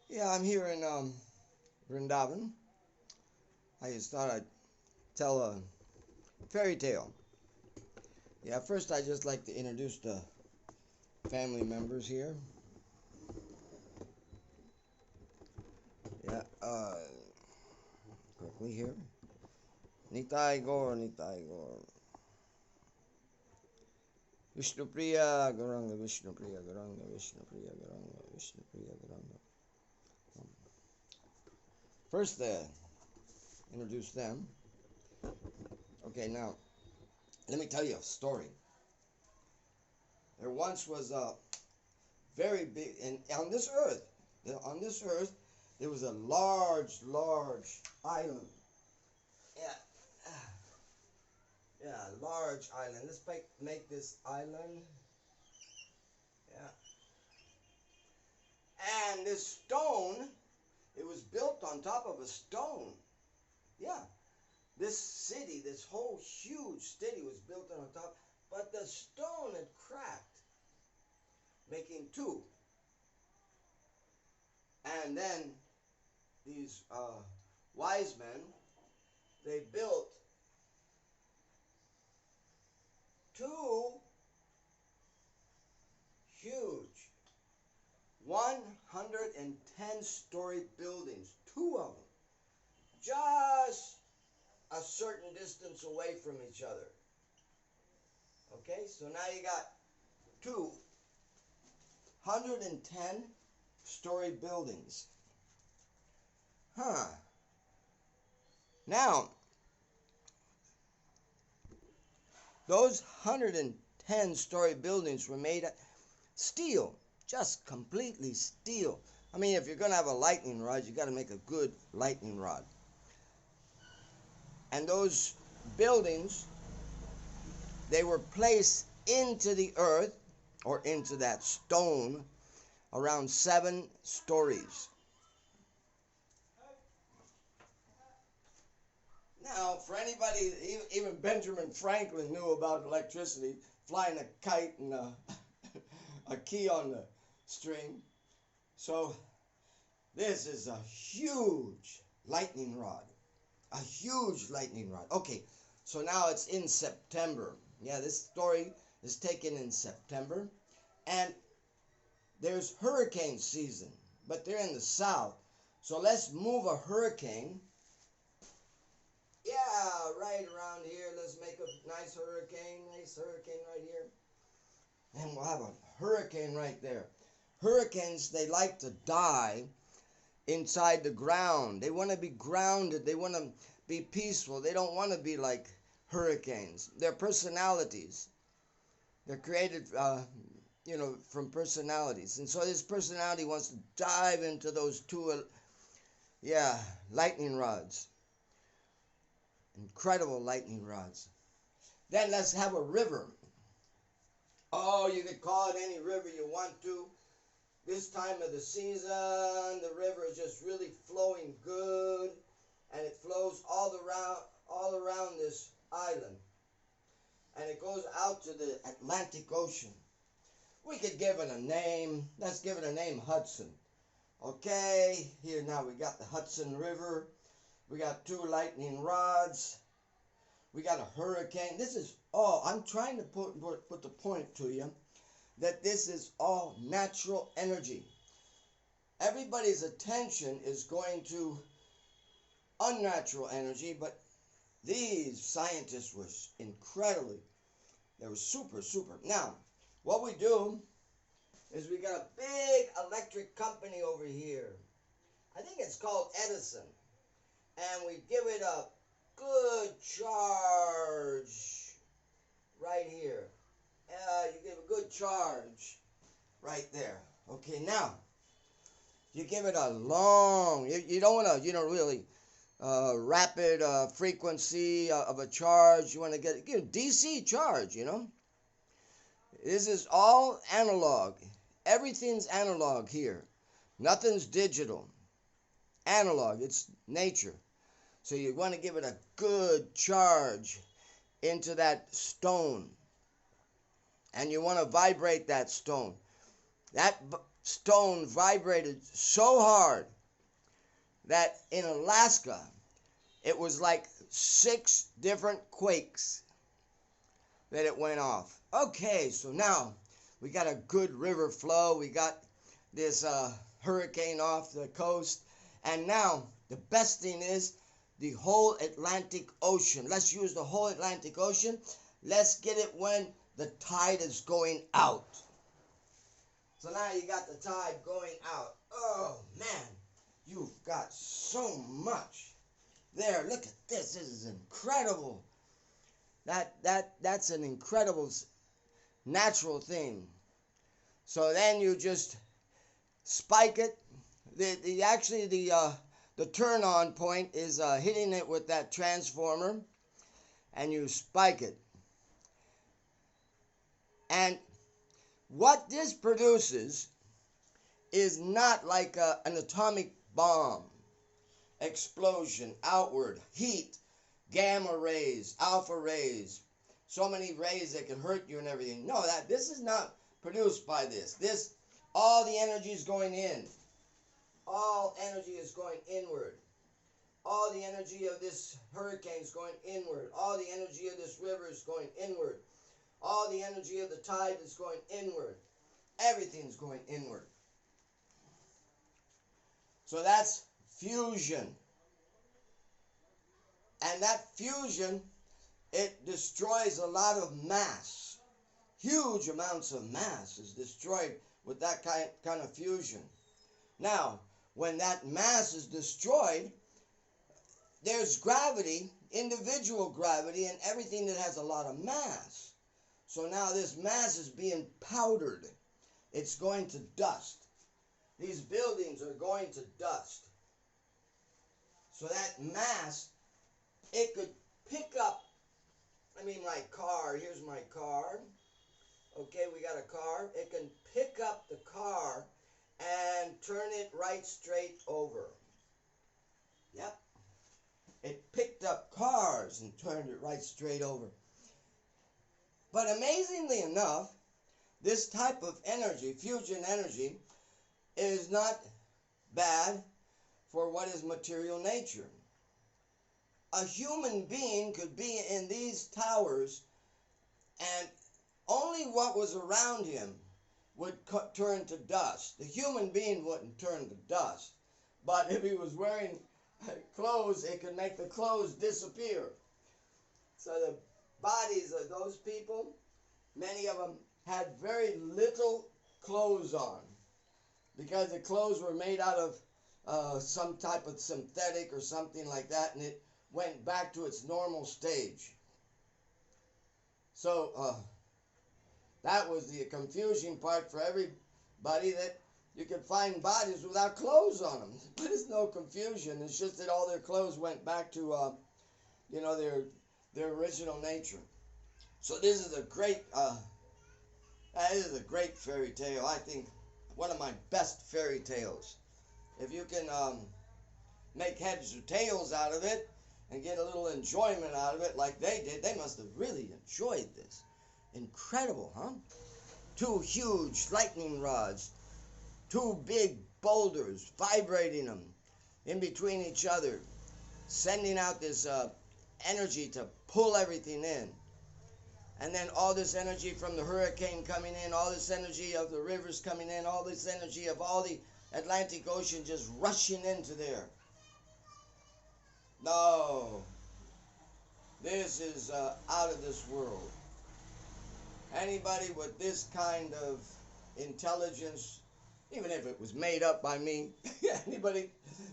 Yeah, I'm here in Vrindavan. I just thought I'd tell a fairy tale. Yeah, first I just like to introduce the family members here. Yeah, quickly here. Nitai Gaur, Nitai Gaur. Vishnupriya Garanga, Vishnupriya Garanga, Vishnupriya Garanga, Vishnupriya Garanga. First, introduce them. Okay, now let me tell you a story. There once was a very big, and on this earth, there was a large island. Yeah, yeah, large island. Let's make this island. Yeah, and this stone, it was built on top of a stone. Yeah, this city, this whole huge city was built on top, but the stone had cracked, making two. And then these wise men, they built two huge 110-story buildings, two of them, just a certain distance away from each other. Okay, so now you got two 110-story buildings. Huh. Now, those 110-story buildings were made of steel, just completely steel. I mean, if you're going to have a lightning rod, you got to make a good lightning rod. And those buildings, they were placed into the earth or into that stone around 7 stories. Now, for anybody, even Benjamin Franklin knew about electricity, flying a kite and a key on the string. So this is a huge lightning rod. A huge lightning rod. Okay, so now it's in September. Yeah, this story is taken in September. And there's hurricane season, but they're in the south. So let's move a hurricane. Yeah, right around here. Let's make a nice hurricane right here. And we'll have a hurricane right there. Hurricanes, they like to die inside the ground. They want to be grounded. They want to be peaceful. They don't want to be like hurricanes. They're personalities. They're created, from personalities. And so this personality wants to dive into those two, lightning rods. Incredible lightning rods. Then let's have a river. Oh, you could call it any river you want to. This time of the season, the river is just really flowing good, and it flows all around this island, and it goes out to the Atlantic Ocean. We could give it a name. Let's give it a name, Hudson. Okay, here now we got the Hudson River. We got two lightning rods. We got a hurricane. This is all, I'm trying to put the point to you that this is all natural energy. Everybody's attention is going to unnatural energy, but these scientists were they were super. Now, what we do is we got a big electric company over here. I think it's called Edison. And we give it a good charge right here. You give a good charge right there. Okay, now you give it a long. You don't want to, really rapid frequency of a charge. You want to get a DC charge. This is all analog. Everything's analog here. Nothing's digital. Analog. It's nature. So you want to give it a good charge into that stone. And you want to vibrate that stone. That stone vibrated so hard that in Alaska, it was like 6 different quakes that it went off. Okay, so now we got a good river flow. We got this hurricane off the coast. And now the best thing is the whole Atlantic Ocean. Let's use the whole Atlantic Ocean. Let's get it when the tide is going out. So now you got the tide going out. Oh, man. You've got so much. There, look at this. This is incredible. That's an incredible natural thing. So then you just spike it. The turn on point is hitting it with that transformer, and you spike it. And what this produces is not like an atomic bomb explosion, outward heat, gamma rays, alpha rays, so many rays that can hurt you and everything. No, this is not produced by this. All the energy is going in. All energy is going inward. All the energy of this hurricane is going inward. All the energy of this river is going inward. All the energy of the tide is going inward. Everything's going inward. So that's fusion. And that fusion, it destroys a lot of mass. Huge amounts of mass is destroyed with that kind of fusion. Now, when that mass is destroyed, there's gravity, individual gravity, and everything that has a lot of mass. So now this mass is being powdered. It's going to dust. These buildings are going to dust. So that mass, it could pick up, my car, here's my car. Okay, we got a car. It can pick up the car and turn it right straight over. Yep. It picked up cars and turned it right straight over. But amazingly enough, this type of energy, fusion energy, is not bad for what is material nature. A human being could be in these towers and only what was around him would turn to dust. The human being wouldn't turn to dust. But if he was wearing clothes, it could make the clothes disappear. So the bodies of those people, many of them had very little clothes on, because the clothes were made out of some type of synthetic or something like that, and it went back to its normal stage. So that was the confusing part for everybody, that you could find bodies without clothes on them. But it's no confusion. It's just that all their clothes went back to, their original nature. So this is a great fairy tale. I think one of my best fairy tales. If you can make heads or tails out of it and get a little enjoyment out of it like they did, they must have really enjoyed this. Incredible, huh? 2 huge lightning rods, 2 big boulders, vibrating them in between each other, sending out this energy to pull everything in. And then all this energy from the hurricane coming in, all this energy of the rivers coming in, all this energy of all the Atlantic Ocean just rushing into there. No, this is out of this world. Anybody with this kind of intelligence, even if it was made up by me, anybody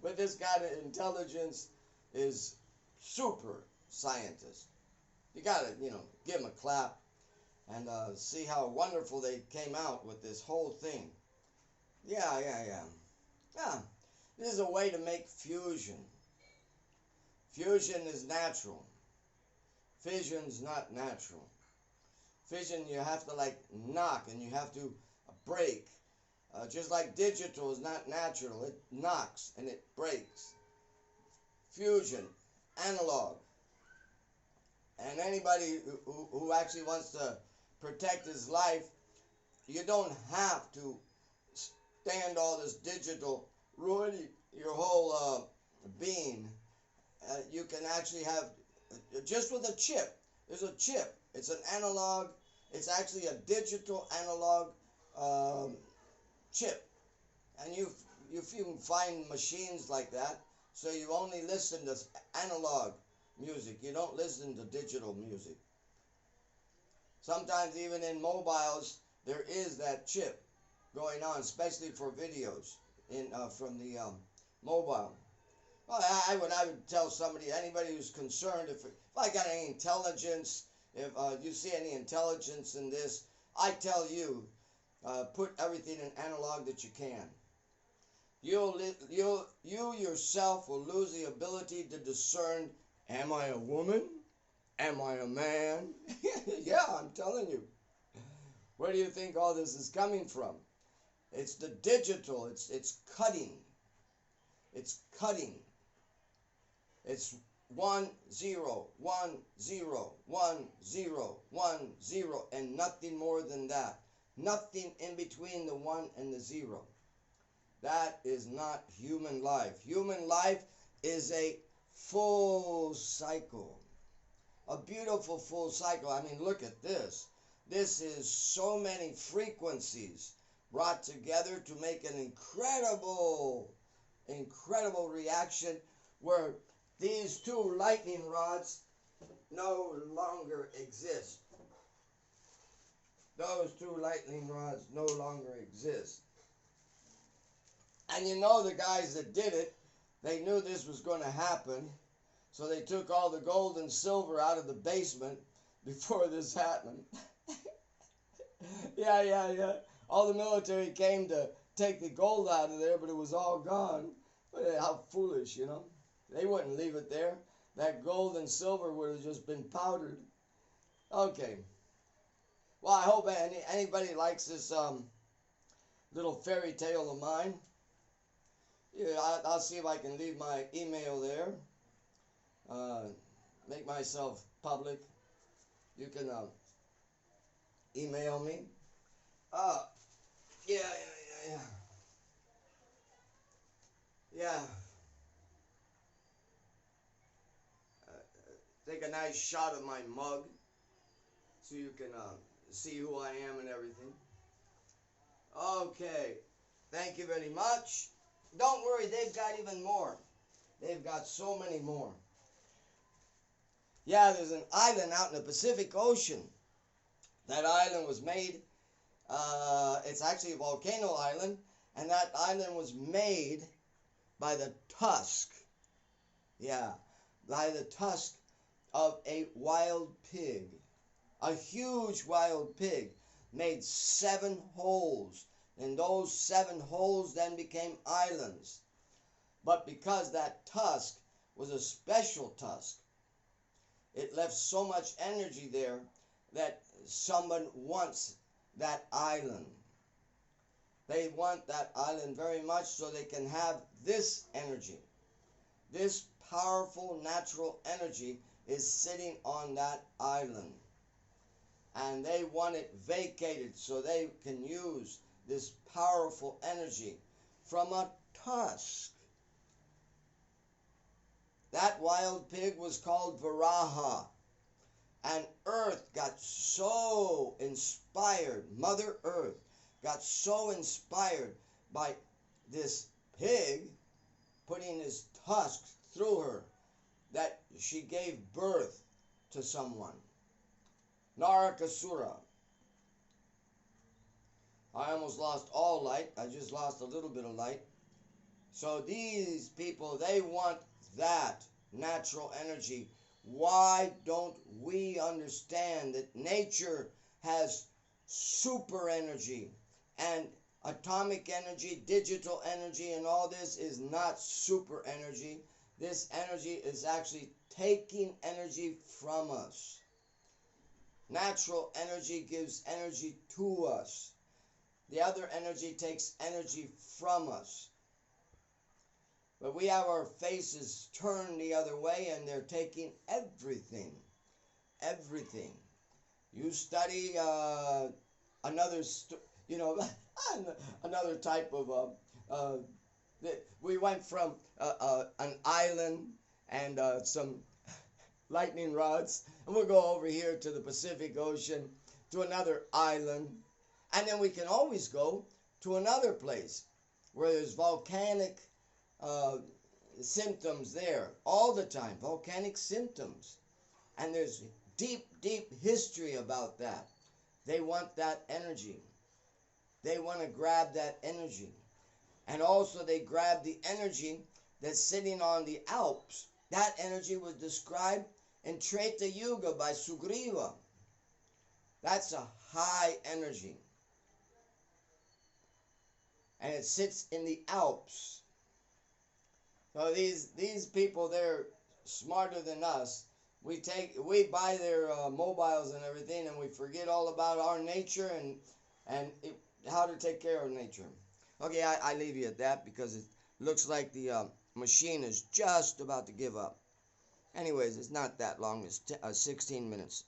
with this kind of intelligence is super scientist. You gotta, give them a clap and see how wonderful they came out with this whole thing. Yeah. This is a way to make fusion. Fusion is natural. Fission's not natural. Fission, you have to knock and you have to break. Just like digital is not natural. It knocks and it breaks. Fusion, analog. And anybody who actually wants to protect his life, you don't have to stand all this digital ruining your whole being. You can actually have, just with a chip. There's a chip. It's an analog. It's actually a digital analog um, chip. And you can find machines like that. So you only listen to analog music. You don't listen to digital music. Sometimes even in mobiles, there is that chip going on, especially for videos from the mobile. Well, I would tell somebody, anybody who's concerned, if I got any intelligence, if you see any intelligence in this, I tell you, put everything in analog that you can. You yourself will lose the ability to discern, am I a woman? Am I a man? Yeah, I'm telling you. Where do you think all this is coming from? It's the digital. It's cutting. It's cutting. It's 1 0 1 0 1 0 1 0 and nothing more than that. Nothing in between the 1 and the 0. That is not human life. Human life is a full cycle. A beautiful full cycle. I mean, look at this. This is so many frequencies brought together to make an incredible reaction where these two lightning rods no longer exist. Those two lightning rods no longer exist. And you know the guys that did it, they knew this was going to happen. So they took all the gold and silver out of the basement before this happened. Yeah. All the military came to take the gold out of there, but it was all gone. But how foolish, you know. They wouldn't leave it there. That gold and silver would have just been powdered. Okay. Well, I hope anybody likes this little fairy tale of mine. Yeah, I'll see if I can leave my email there. Make myself public. You can email me. Yeah. Take a nice shot of my mug so you can see who I am and everything. Okay. Thank you very much. Don't worry, they've got even more. They've got so many more. Yeah, there's an island out in the Pacific Ocean. That island was made, it's actually a volcano island, and that island was made by the tusk. Yeah, by the tusk of a wild pig. A huge wild pig made 7 holes, and those 7 holes then became islands. But because that tusk was a special tusk, it left so much energy there that someone wants that island. They want that island very much so they can have this energy. This powerful natural energy is sitting on that island. And they want it vacated so they can use this powerful energy from a tusk. That wild pig was called Varaha. And Earth got so inspired, Mother Earth got so inspired by this pig putting his tusks through her that she gave birth to someone. Narakasura. I almost lost all light. I just lost a little bit of light. So these people, they want that natural energy. Why don't we understand that nature has super energy and atomic energy, digital energy, and all this is not super energy. This energy is actually taking energy from us. Natural energy gives energy to us. The other energy takes energy from us. But we have our faces turned the other way and they're taking everything. Everything. You study you know, another type of we went from an island and some lightning rods, and we'll go over here to the Pacific Ocean to another island, and then we can always go to another place where there's volcanic uh, symptoms there all the time, volcanic symptoms, and there's deep, deep history about that. They want that energy. They want to grab that energy. And also they grab the energy that's sitting on the Alps. That energy was described in Treta Yuga by Sugriva. That's a high energy. And it sits in the Alps. So these people, they're smarter than us. We buy their mobiles and everything, and we forget all about our nature and how to take care of nature. Okay, I leave you at that because it looks like the machine is just about to give up. Anyways, it's not that long. It's 16 minutes.